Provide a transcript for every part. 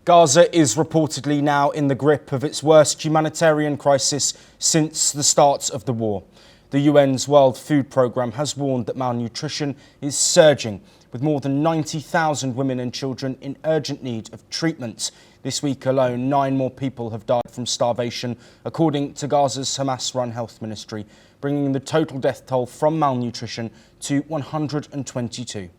Gaza is reportedly now in the grip of its worst humanitarian crisis since the start of the war. The UN's World Food Programme has warned that malnutrition is surging, with more than 90,000 women and children in urgent need of treatment. This week alone, 9 more people have died from starvation, according to Gaza's Hamas-run health ministry, bringing the total death toll from malnutrition to 122.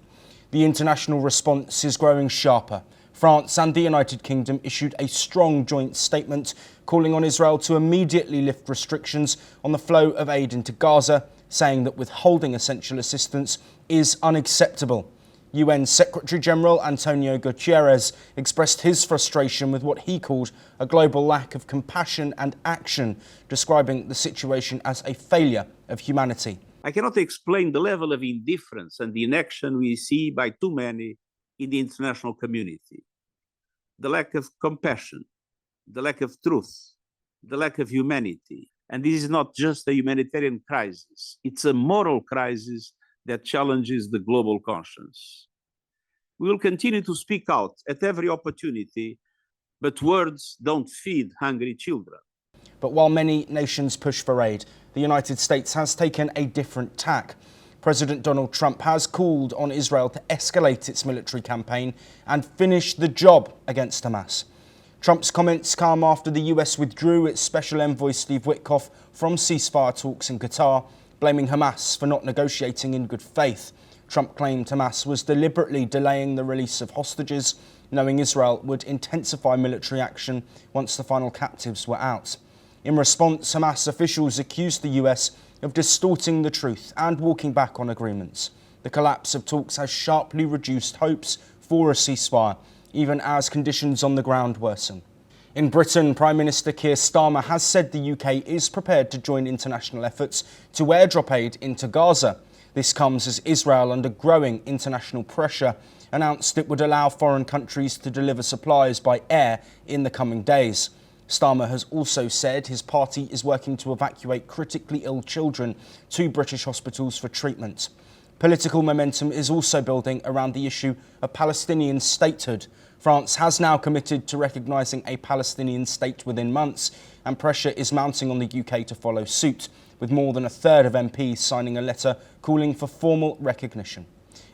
The international response is growing sharper. France and the United Kingdom issued a strong joint statement calling on Israel to immediately lift restrictions on the flow of aid into Gaza, saying that withholding essential assistance is unacceptable. UN Secretary-General Antonio Guterres expressed his frustration with what he called a global lack of compassion and action, describing the situation as a failure of humanity. I cannot explain the level of indifference and inaction we see by too many in the international community. The lack of compassion, the lack of truth, the lack of humanity. And this is not just a humanitarian crisis, it's a moral crisis that challenges the global conscience. We will continue to speak out at every opportunity, but words don't feed hungry children. But while many nations push for aid, the United States has taken a different tack. President Donald Trump has called on Israel to escalate its military campaign and finish the job against Hamas. Trump's comments come after the US withdrew its Special Envoy Steve Witkoff from ceasefire talks in Qatar, blaming Hamas for not negotiating in good faith. Trump claimed Hamas was deliberately delaying the release of hostages, knowing Israel would intensify military action once the final captives were out. In response, Hamas officials accused the US of distorting the truth and walking back on agreements. The collapse of talks has sharply reduced hopes for a ceasefire, even as conditions on the ground worsen. In Britain, Prime Minister Keir Starmer has said the UK is prepared to join international efforts to airdrop aid into Gaza. This comes as Israel, under growing international pressure, announced it would allow foreign countries to deliver supplies by air in the coming days. Starmer has also said his party is working to evacuate critically ill children to British hospitals for treatment. Political momentum is also building around the issue of Palestinian statehood. France has now committed to recognising a Palestinian state within months, and pressure is mounting on the UK to follow suit, with more than a third of MPs signing a letter calling for formal recognition.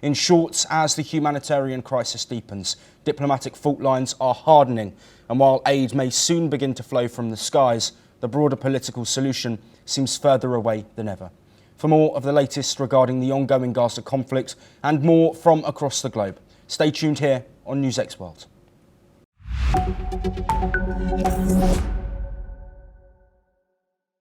In short, as the humanitarian crisis deepens, diplomatic fault lines are hardening, and while aid may soon begin to flow from the skies, the broader political solution seems further away than ever. For more of the latest regarding the ongoing Gaza conflict and more from across the globe, stay tuned here on NewsX World.